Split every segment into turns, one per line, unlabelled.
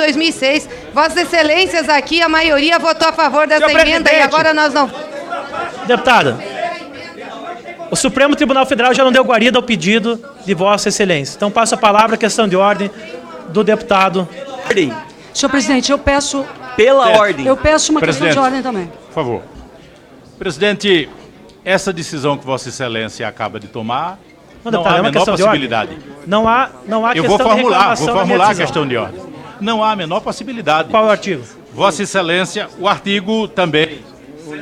2006. Vossas Excelências aqui, a maioria votou a favor dessa emenda e agora nós não...
Deputada, o Supremo Tribunal Federal já não deu guarida ao pedido de Vossa Excelência. Então passo a palavra, questão de ordem do deputado.
Senhor presidente, eu peço...
Pela ordem.
Eu peço uma questão
Presidente,
de ordem também.
Por favor. Presidente, essa decisão que Vossa Excelência acaba de tomar, não há a menor possibilidade.
Não há
Eu
questão
vou formular,
de reclamação na minha
a
decisão.
questão de ordem. Não há a menor possibilidade.
Qual é o artigo?
Vossa Excelência, o artigo também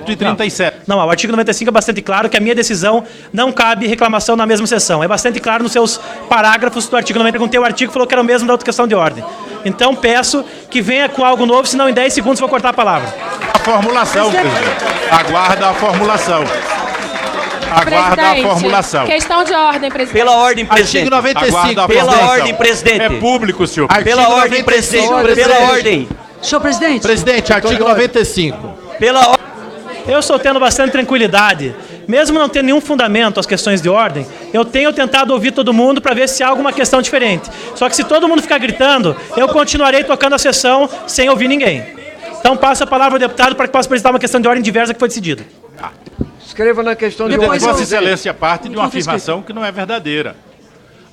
de 37.
Não, o artigo 95 é bastante claro que a minha decisão não cabe reclamação na mesma sessão. É bastante claro nos seus parágrafos do artigo 90. Perguntei o artigo, falou que era o mesmo da outra questão de ordem. Então peço que venha com algo novo, senão em 10 segundos vou cortar a palavra.
A formulação, presidente. Aguarda a formulação. Aguarda a formulação.
Questão de ordem, presidente.
Pela ordem, presidente.
Artigo 95.
Pela ordem, presidente.
É público, senhor.
Pela ordem, presidente. Pela ordem.
Senhor presidente.
Presidente, artigo 95.
Pela ordem.
Eu estou tendo bastante tranquilidade. Mesmo não tendo nenhum fundamento as questões de ordem, eu tenho tentado ouvir todo mundo para ver se há alguma questão diferente. Só que se todo mundo ficar gritando, eu continuarei tocando a sessão sem ouvir ninguém. Então passo a palavra ao deputado para que possa apresentar uma questão de ordem diversa que foi decidida.
Escreva na questão de ordem.
Vossa Excelência parte de uma afirmação que não é verdadeira.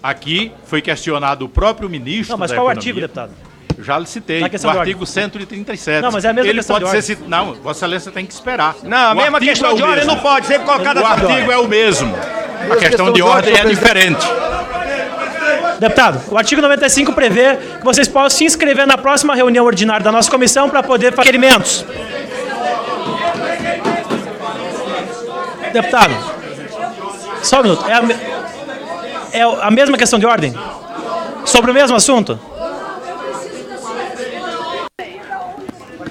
Aqui foi questionado o próprio ministro
Não, mas
da
qual o
Economia.
artigo, deputado?
Já lhe citei,
Na
o
questão de
artigo
ordem.
137.
Não, mas é a mesma
Ele
questão
pode
de
ser
ordem.
Não, Vossa Excelência tem que esperar.
Não, a mesma
artigo
questão
é o
de ordem
mesmo.
não pode ser colocada
O
na
artigo é o mesmo. A questão de ordem é diferente.
Deputado, o artigo 95 prevê que vocês possam se inscrever na próxima reunião ordinária da nossa comissão para poder fazer requerimentos. Deputado, só um minuto. É a mesma questão de ordem? Sobre o mesmo assunto?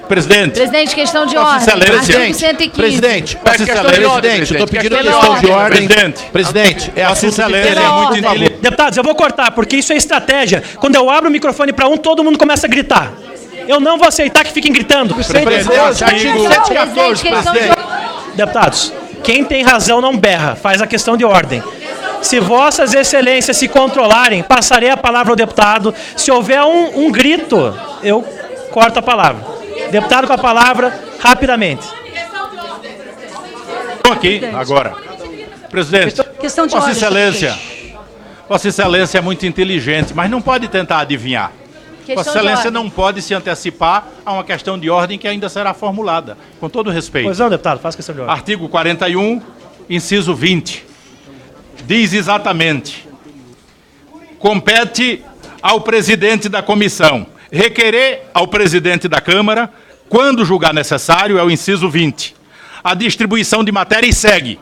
Presidente.
Presidente, questão de
Vossa
ordem.
Excelência.
Artigo 115.
Presidente,
Vossa Excelência.
presidente, eu estou pedindo
Pela
questão de
ordem.
ordem.
Presidente.
Presidente, é
Vossa
assunto
Excelência é
Pela
muito
ordem.
inteligente.
Deputados, eu vou cortar, porque isso é estratégia. Quando eu abro o microfone para um, todo mundo começa a gritar. Eu não vou aceitar que fiquem gritando.
Presidente,
Artigo 114,
questão de
presidente.
Deputados, quem tem razão não berra, faz a questão de ordem. Se vossas excelências se controlarem, passarei a palavra ao deputado. Se houver um grito, eu corto a palavra. Deputado com a palavra, rapidamente.
Estou aqui, agora. Presidente,
Questão de
Vossa
ordem,
Excelência, Vossa Excelência é muito inteligente, mas não pode tentar adivinhar.
Questão
Vossa
de
Excelência
ordem.
não pode se antecipar a uma questão de ordem que ainda será formulada, com todo respeito.
Pois não, deputado, faça questão de ordem.
Artigo 41, inciso 20. Diz exatamente: compete ao presidente da comissão requerer ao presidente da Câmara, quando julgar necessário, é o inciso 20, a distribuição de matéria e segue.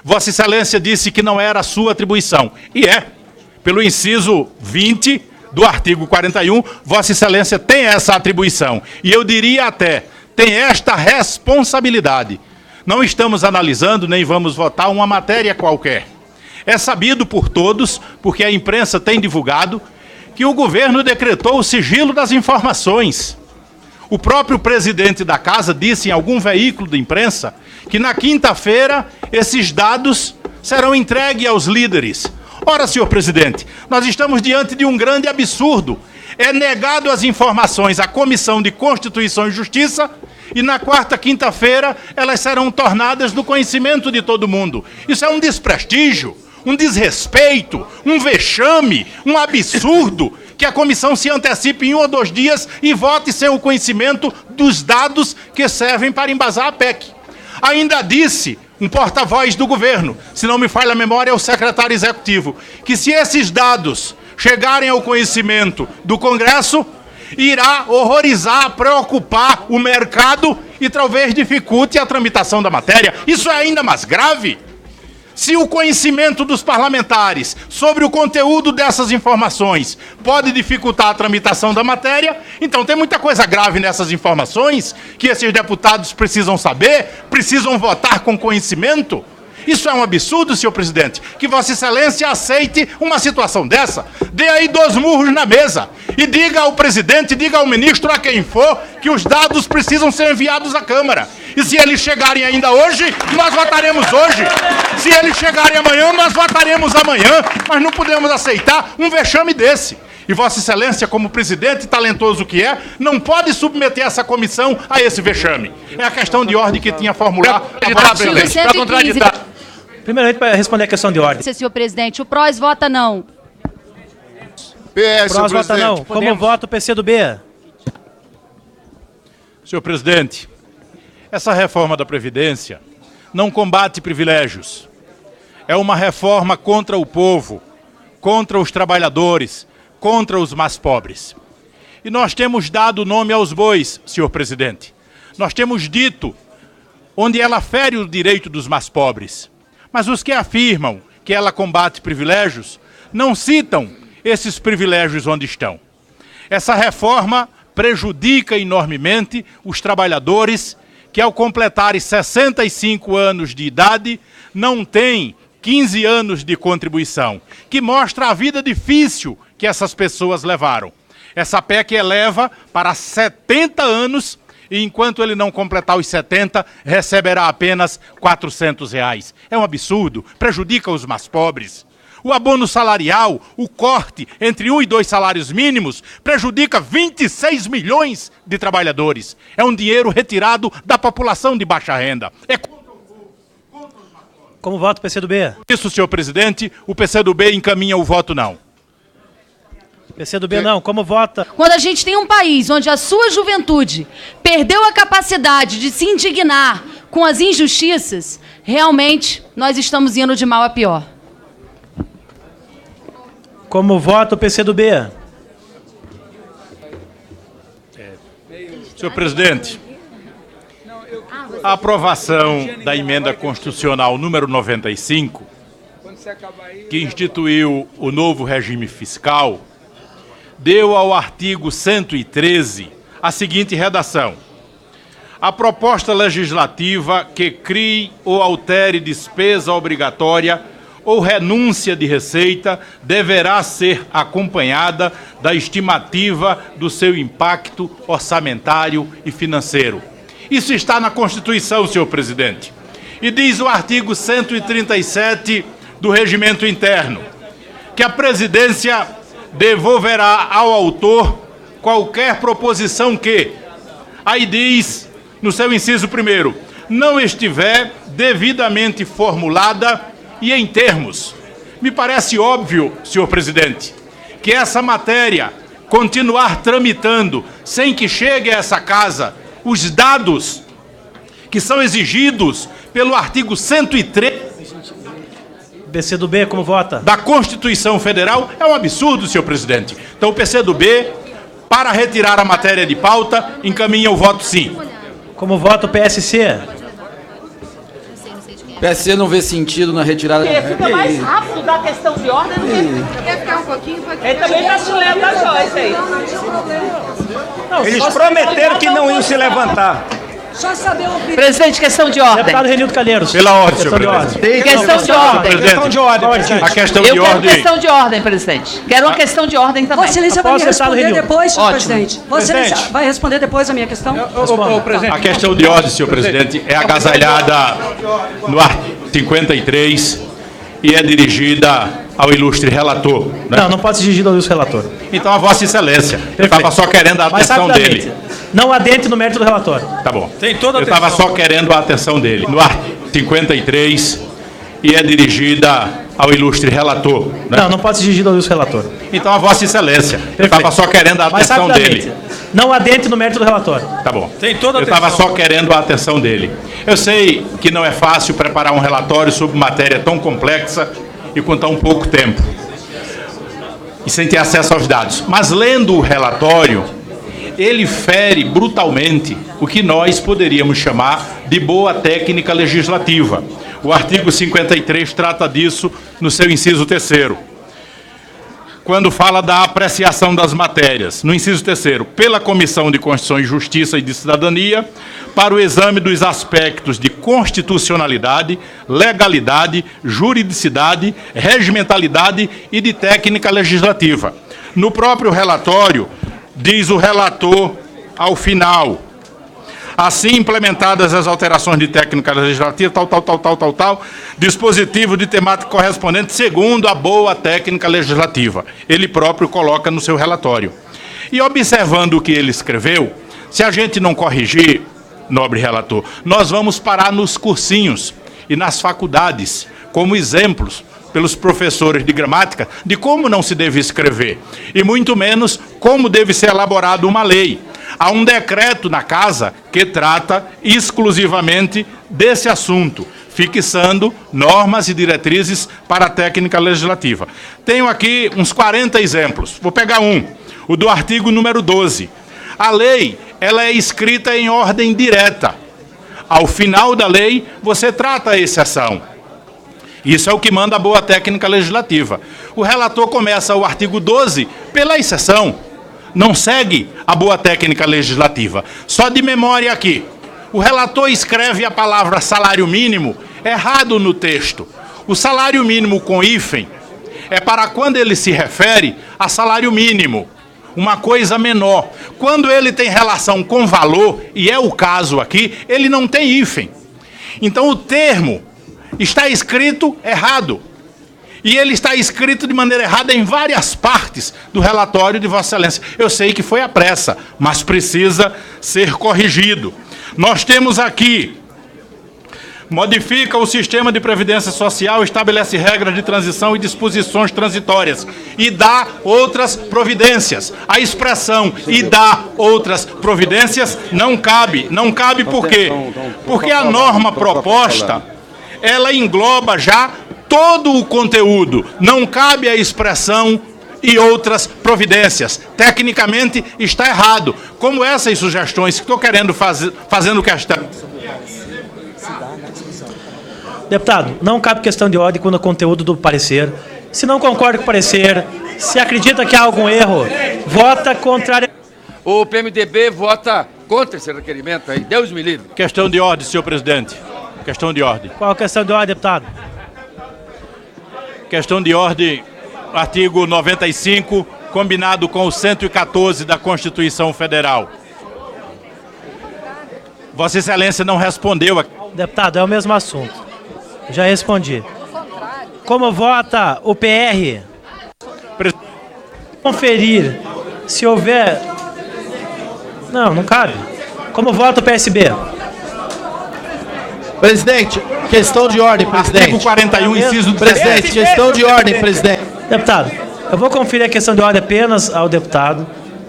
Vossa Excelência disse que não era a sua atribuição. E é. Pelo inciso 20 do artigo 41, Vossa Excelência tem essa atribuição. E eu diria até, tem esta responsabilidade. Não estamos analisando, nem vamos votar uma matéria qualquer. É sabido por todos, porque a imprensa tem divulgado, que o governo decretou o sigilo das informações. O próprio presidente da casa disse em algum veículo de imprensa que na quinta-feira esses dados serão entregues aos líderes. Ora, senhor presidente, nós estamos diante de um grande absurdo. É negado as informações à Comissão de Constituição e Justiça e na quarta, quinta-feira, elas serão tornadas do conhecimento de todo mundo. Isso é um desprestígio, um desrespeito, um vexame, um absurdo que a comissão se antecipe em 1 ou 2 dias e vote sem o conhecimento dos dados que servem para embasar a PEC. Ainda disse um porta-voz do governo, se não me falha a memória, é o secretário executivo, que se esses dados chegarem ao conhecimento do Congresso, irá horrorizar, preocupar o mercado e talvez dificulte a tramitação da matéria. Isso é ainda mais grave. Se o conhecimento dos parlamentares sobre o conteúdo dessas informações pode dificultar a tramitação da matéria, então tem muita coisa grave nessas informações que esses deputados precisam saber, precisam votar com conhecimento. Isso é um absurdo, senhor presidente, que Vossa Excelência aceite uma situação dessa. Dê aí 2 murros na mesa e diga ao presidente, diga ao ministro, a quem for, que os dados precisam ser enviados à Câmara. E se eles chegarem ainda hoje, nós votaremos hoje. Se eles chegarem amanhã, nós votaremos amanhã. Mas não podemos aceitar um vexame desse. E Vossa Excelência, como presidente talentoso que é, não pode submeter essa comissão a esse vexame. É a questão de ordem que tinha formular a Vossa Excelência.
Para contraditar.
Primeiramente, para responder a questão de ordem.
Senhor presidente, o PROS vota não.
PS,
PROS vota não. Como
Podemos.
vota o PCdoB?
Senhor presidente, essa reforma da Previdência não combate privilégios. É uma reforma contra o povo, contra os trabalhadores, contra os mais pobres. E nós temos dado nome aos bois, senhor presidente. Nós temos dito onde ela fere o direito dos mais pobres. Mas os que afirmam que ela combate privilégios não citam esses privilégios onde estão. Essa reforma prejudica enormemente os trabalhadores que, ao completarem 65 anos de idade, não têm 15 anos de contribuição, que mostra a vida difícil que essas pessoas levaram. Essa PEC eleva para 70 anos e, enquanto ele não completar os 70, receberá apenas R$400. É um absurdo, prejudica os mais pobres. O abono salarial, o corte entre 1 e 2 salários mínimos, prejudica 26 milhões de trabalhadores. É um dinheiro retirado da população de baixa renda. É
Como vota o PCdoB?
isso, senhor presidente, o PCdoB encaminha o voto não.
PCdoB não. Como vota?
Quando a gente tem um país onde a sua juventude perdeu a capacidade de se indignar com as injustiças, realmente nós estamos indo de mal a pior.
Como vota o PCdoB?
Senhor presidente, a aprovação da emenda constitucional número 95, que instituiu o novo regime fiscal, deu ao artigo 113 a seguinte redação: a proposta legislativa que crie ou altere despesa obrigatória ou renúncia de receita deverá ser acompanhada da estimativa do seu impacto orçamentário e financeiro. Isso está na Constituição, senhor presidente. E diz o artigo 137 do Regimento Interno que a presidência devolverá ao autor qualquer proposição que, aí diz no seu inciso 1º, não estiver devidamente formulada e em termos. Me parece óbvio, senhor presidente, que essa matéria continuar tramitando sem que chegue a essa casa os dados que são exigidos pelo artigo 103
PCdoB, como vota?
da Constituição Federal é um absurdo, senhor presidente. Então o PCdoB, para retirar a matéria de pauta, encaminha o voto sim.
Como vota o PSC?
O PSC não vê sentido na retirada.
Fica mais rápido da questão de ordem do que...
Quer ficar um pouquinho?
Ele também está chulendo a Joyce aí.
Eles prometeram que não iam se levantar.
Só saber ouvir.
Presidente, questão de ordem.
Deputado Renildo Calheiros.
Pela ordem,
Questão
senhor
de
presidente.
ordem.
Questão de ordem.
Presidente, a questão de
Eu quero
ordem.
questão de ordem, presidente. Quero uma questão de ordem também.
Vossa Excelência vai me
Após o deputado
responder
Renildo.
depois, senhor
Ótimo.
presidente. Vossa Excelência vai responder depois a minha questão?
A questão de ordem, senhor presidente, é agasalhada no artigo 53 e é dirigida ao ilustre relator. Né?
Não pode se dirigir ao ilustre relator.
Então, a Vossa Excelência, eu estava só querendo a
Mas
atenção
rapidamente.
dele.
Não adentre no mérito do relatório.
Tá bom. Eu estava só querendo a atenção dele. No artigo 53 e é dirigida ao ilustre relator. Né?
Não pode se dirigir ao ilustre relator.
Então, a Vossa Excelência, eu estava só querendo a
Mas
atenção
rapidamente.
dele.
Não adentre no mérito do relatório.
Tá bom. Eu estava só querendo a atenção dele. Eu sei que não é fácil preparar um relatório sobre matéria tão complexa e com tão pouco tempo. E sem ter acesso aos dados. Mas lendo o relatório, ele fere brutalmente o que nós poderíamos chamar de boa técnica legislativa. O artigo 53 trata disso no seu inciso 3º. Quando fala da apreciação das matérias, no inciso 3º, pela Comissão de Constituição e Justiça e de Cidadania, para o exame dos aspectos de constitucionalidade, legalidade, juridicidade, regimentalidade e de técnica legislativa. No próprio relatório, diz o relator ao final: Assim implementadas as alterações de técnica legislativa, dispositivo de temática correspondente segundo a boa técnica legislativa. Ele próprio coloca no seu relatório. E observando o que ele escreveu, se a gente não corrigir, nobre relator, nós vamos parar nos cursinhos e nas faculdades, como exemplos pelos professores de gramática de como não se deve escrever, e muito menos como deve ser elaborada uma lei. Há um decreto na casa que trata exclusivamente desse assunto, fixando normas e diretrizes para a técnica legislativa. Tenho aqui uns 40 exemplos. Vou pegar o do artigo número 12. A lei, ela é escrita em ordem direta. Ao final da lei, você trata a exceção. Isso é o que manda a boa técnica legislativa. O relator começa o artigo 12 pela exceção. Não segue a boa técnica legislativa. Só de memória aqui. O relator escreve a palavra salário mínimo errado no texto. O salário mínimo com hífen é para quando ele se refere a salário mínimo, uma coisa menor. Quando ele tem relação com valor, e é o caso aqui, ele não tem hífen. Então o termo está escrito errado. E ele está escrito de maneira errada em várias partes do relatório de Vossa Excelência. Eu sei que foi à pressa, mas precisa ser corrigido. Nós temos aqui, modifica o sistema de previdência social, estabelece regras de transição e disposições transitórias e dá outras providências. A expressão "e dá outras providências" não cabe. Não cabe por quê? Porque a norma proposta, ela engloba já todo o conteúdo. Não cabe a expressão "e outras providências". Tecnicamente está errado. Como essas sugestões que estou querendo fazendo questão.
Deputado, não cabe questão de ordem quando o conteúdo do parecer. Se não concorda com o parecer, se acredita que há algum erro, vota contrário.
O PMDB vota contra esse requerimento aí. Deus me livre.
Questão de ordem, senhor presidente. Questão de ordem.
Qual a questão de ordem, deputado?
Questão de ordem, artigo 95, combinado com o 114 da Constituição Federal. Vossa Excelência não respondeu.
Deputado, é o mesmo assunto. Já respondi. Como vota o PR? Conferir se houver... Não cabe. Como vota o PSB?
Presidente, questão de ordem, presidente.
Artigo 41, inciso...
Presidente, questão de ordem, presidente.
Deputado, eu vou conferir a questão de ordem apenas ao deputado.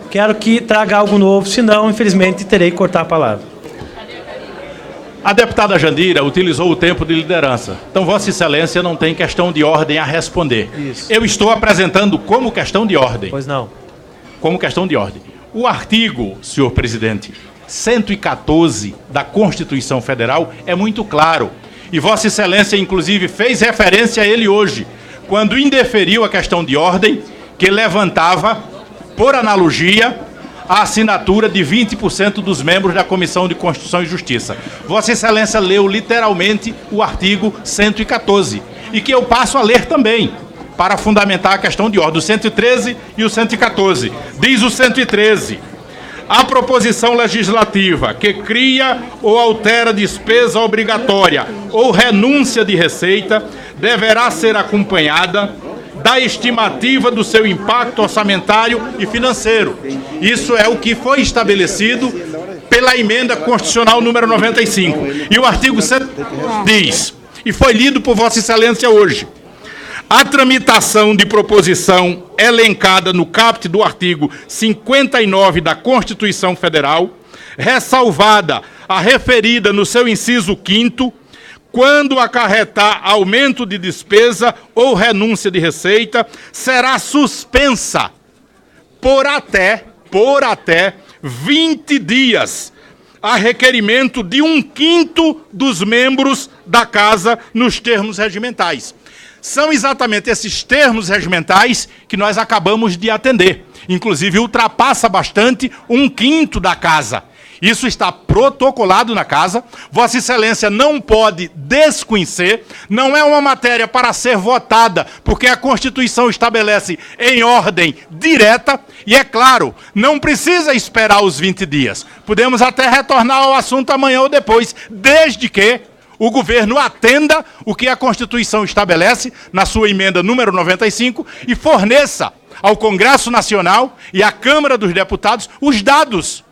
Quero que traga algo novo, senão, infelizmente, terei que cortar a palavra.
A deputada Jandira utilizou o tempo de liderança. Então, Vossa Excelência não tem questão de ordem a responder.
Isso.
Eu estou apresentando como questão de ordem.
Pois não.
Como questão de ordem. O artigo, senhor presidente, 114 da Constituição Federal é muito claro. E Vossa Excelência, inclusive, fez referência a ele hoje, quando indeferiu a questão de ordem, que levantava, por analogia, a assinatura de 20% dos membros da Comissão de Constituição e Justiça. Vossa Excelência leu literalmente o artigo 114, e que eu passo a ler também, para fundamentar a questão de ordem, o 113 e o 114. Diz o 113... A proposição legislativa que cria ou altera despesa obrigatória ou renúncia de receita deverá ser acompanhada da estimativa do seu impacto orçamentário e financeiro. Isso é o que foi estabelecido pela emenda constitucional número 95. E o artigo 7 diz, e foi lido por Vossa Excelência hoje: a tramitação de proposição elencada no caput do artigo 59 da Constituição Federal, ressalvada a referida no seu inciso 5º, quando acarretar aumento de despesa ou renúncia de receita, será suspensa por até 20 dias, a requerimento de 1/5 dos membros da Casa nos termos regimentais. São exatamente esses termos regimentais que nós acabamos de atender. Inclusive, ultrapassa bastante 1/5 da Casa. Isso está protocolado na casa. Vossa Excelência não pode desconhecer. Não é uma matéria para ser votada, porque a Constituição estabelece em ordem direta. E, é claro, não precisa esperar os 20 dias. Podemos até retornar ao assunto amanhã ou depois, desde que o governo atenda o que a Constituição estabelece na sua emenda número 95 e forneça ao Congresso Nacional e à Câmara dos Deputados os dados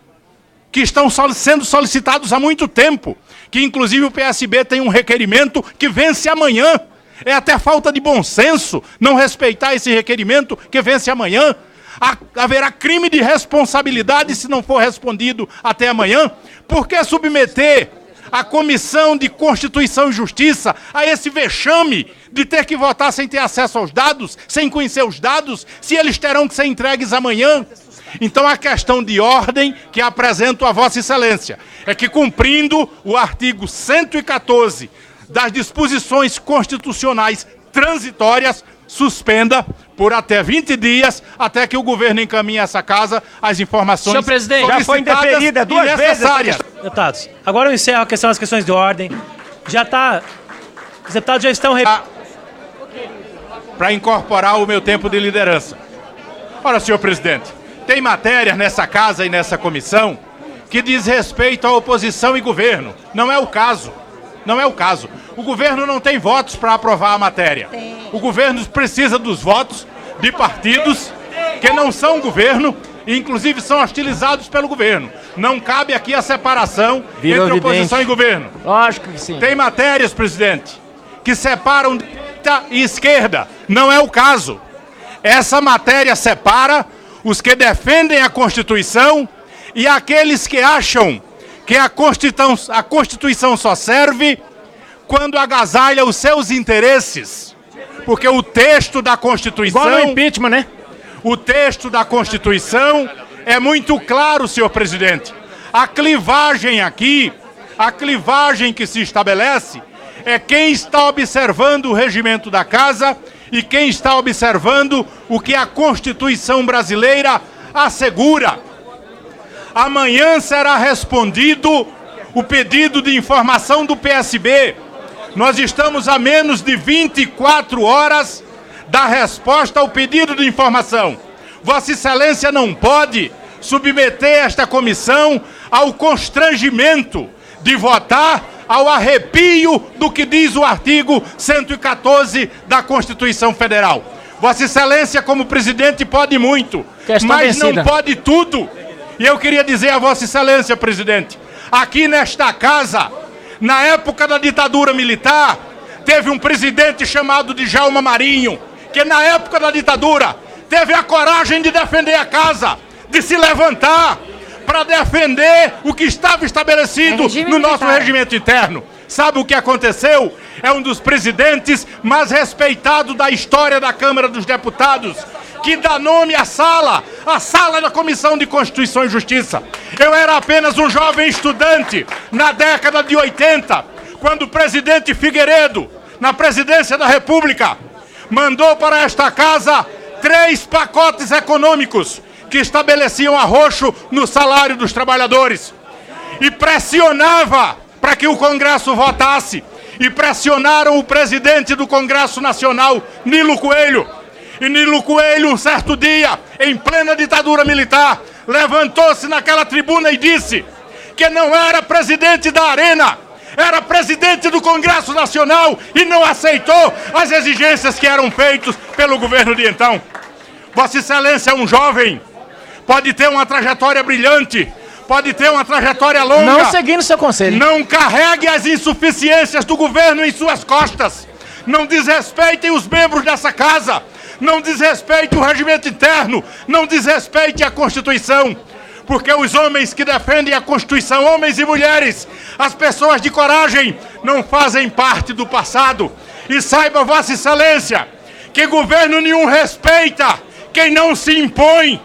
que estão sendo solicitados há muito tempo, que inclusive o PSB tem um requerimento que vence amanhã. É até falta de bom senso não respeitar esse requerimento que vence amanhã. Haverá crime de responsabilidade se não for respondido até amanhã. Por que submeter a Comissão de Constituição e Justiça a esse vexame de ter que votar sem ter acesso aos dados, sem conhecer os dados, se eles terão que ser entregues amanhã? Então, a questão de ordem que apresento a Vossa Excelência é que, cumprindo o artigo 114 das disposições constitucionais transitórias, suspenda por até 20 dias, até que o governo encaminhe a essa casa as informações.
Senhor presidente, já foi indeferida 2 vezes.
Deputados, agora eu encerro as questões de ordem. Já está... Os deputados já estão...
Para incorporar o meu tempo de liderança. Ora, senhor presidente, tem matérias nessa casa e nessa comissão que diz respeito à oposição e governo. Não é o caso. Não é o caso. O governo não tem votos para aprovar a matéria. O governo precisa dos votos de partidos que não são governo e, inclusive, são hostilizados pelo governo. Não cabe aqui a separação entre oposição e governo.
Lógico que sim.
Tem matérias, presidente, que separam direita e esquerda. Não é o caso. Essa matéria separa os que defendem a Constituição e aqueles que acham que a Constituição só serve quando agasalha os seus interesses. Porque o texto da Constituição...
Igual no impeachment, né?
O texto da Constituição é muito claro, senhor presidente. A clivagem aqui, a clivagem que se estabelece é quem está observando o regimento da casa e quem está observando o que a Constituição brasileira assegura. Amanhã será respondido o pedido de informação do PSB. Nós estamos a menos de 24 horas da resposta ao pedido de informação. Vossa Excelência não pode submeter esta comissão ao constrangimento de votar ao arrepio do que diz o artigo 114 da Constituição Federal. Vossa Excelência, como presidente, pode muito, mas não pode tudo. E eu queria dizer a Vossa Excelência, presidente, aqui nesta casa, na época da ditadura militar, teve um presidente chamado Djalma Marinho, que na época da ditadura teve a coragem de defender a casa, de se levantar para defender o que estava estabelecido no nosso regimento interno. Sabe o que aconteceu? É um dos presidentes mais respeitados da história da Câmara dos Deputados, que dá nome à sala da Comissão de Constituição e Justiça. Eu era apenas um jovem estudante na década de 80, quando o presidente Figueiredo, na presidência da República, mandou para esta casa 3 pacotes econômicos que estabeleciam arroxo no salário dos trabalhadores. E pressionava para que o Congresso votasse. E pressionaram o presidente do Congresso Nacional, Nilo Coelho. E Nilo Coelho, um certo dia, em plena ditadura militar, levantou-se naquela tribuna e disse que não era presidente da Arena, era presidente do Congresso Nacional e não aceitou as exigências que eram feitas pelo governo de então. Vossa Excelência é um jovem, pode ter uma trajetória brilhante, pode ter uma trajetória longa.
Não seguindo seu conselho.
Não carregue as insuficiências do governo em suas costas. Não desrespeitem os membros dessa casa. Não desrespeite o regimento interno. Não desrespeite a Constituição. Porque os homens que defendem a Constituição, homens e mulheres, as pessoas de coragem, não fazem parte do passado. E saiba, Vossa Excelência, que governo nenhum respeita quem não se impõe.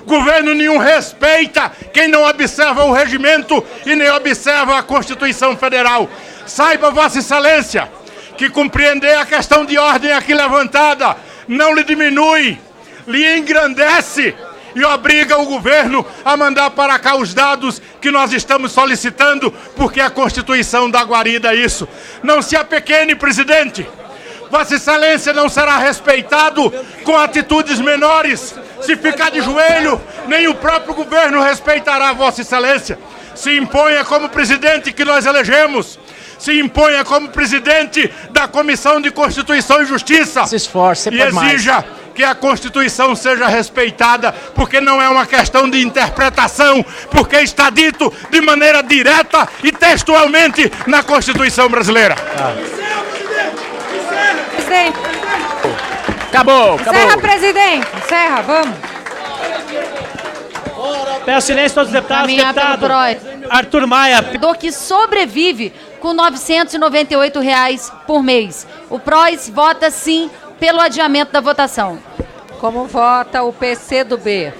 Governo nenhum respeita quem não observa o regimento e nem observa a Constituição Federal. Saiba, Vossa Excelência, que compreender a questão de ordem aqui levantada não lhe diminui, lhe engrandece e obriga o governo a mandar para cá os dados que nós estamos solicitando, porque a Constituição dá guarida a isso. Não se apequene, presidente. Vossa Excelência não será respeitado com atitudes menores. Se ficar de joelho, nem o próprio governo respeitará Vossa Excelência. Se imponha como presidente que nós elegemos. Se imponha como presidente da Comissão de Constituição e Justiça.
Se esforce,
e exija que a Constituição seja respeitada, porque não é uma questão de interpretação, porque está dito de maneira direta e textualmente na Constituição brasileira.
Presidente.
Acabou.
Encerra, presidente. Encerra, vamos.
Peço silêncio a todos os deputados. Deputado Arthur Maia.
Que sobrevive com R$ 998 por mês. O PROS vota sim pelo adiamento da votação.
Como vota o PCdoB?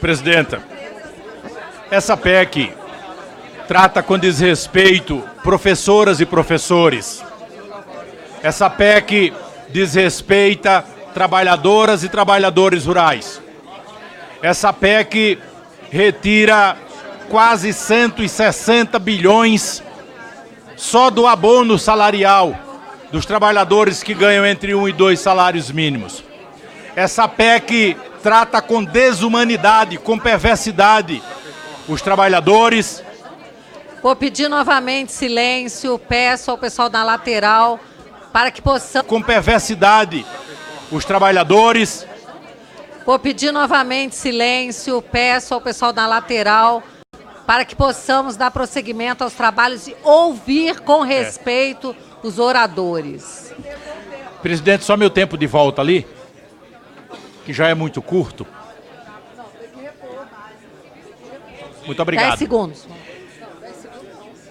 Presidenta, essa PEC trata com desrespeito professoras e professores. Essa PEC desrespeita trabalhadoras e trabalhadores rurais. Essa PEC retira quase 160 bilhões só do abono salarial dos trabalhadores que ganham entre 1 e 2 salários mínimos. Essa PEC trata com desumanidade, com perversidade os trabalhadores.
Vou pedir novamente silêncio, peço ao pessoal da lateral para que possamos...
Com perversidade os trabalhadores.
Vou pedir novamente silêncio, peço ao pessoal da lateral para que possamos dar prosseguimento aos trabalhos e ouvir com respeito os oradores.
Presidente, só meu tempo de volta ali, que já é muito curto. Muito obrigado.
10 segundos.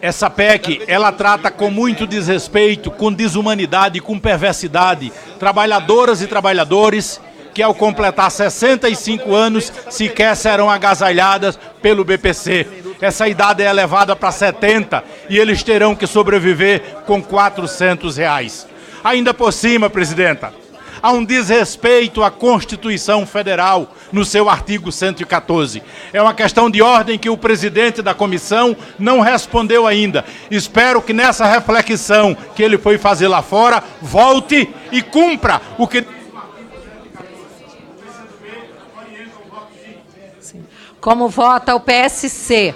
Essa PEC, ela trata com muito desrespeito, com desumanidade, com perversidade, trabalhadoras e trabalhadores que ao completar 65 anos sequer serão agasalhadas pelo BPC. Essa idade é elevada para 70 e eles terão que sobreviver com R$400. Ainda por cima, presidenta, há um desrespeito à Constituição Federal no seu artigo 114. É uma questão de ordem que o presidente da comissão não respondeu ainda. Espero que nessa reflexão que ele foi fazer lá fora, volte e cumpra o que...
Como vota o PSC?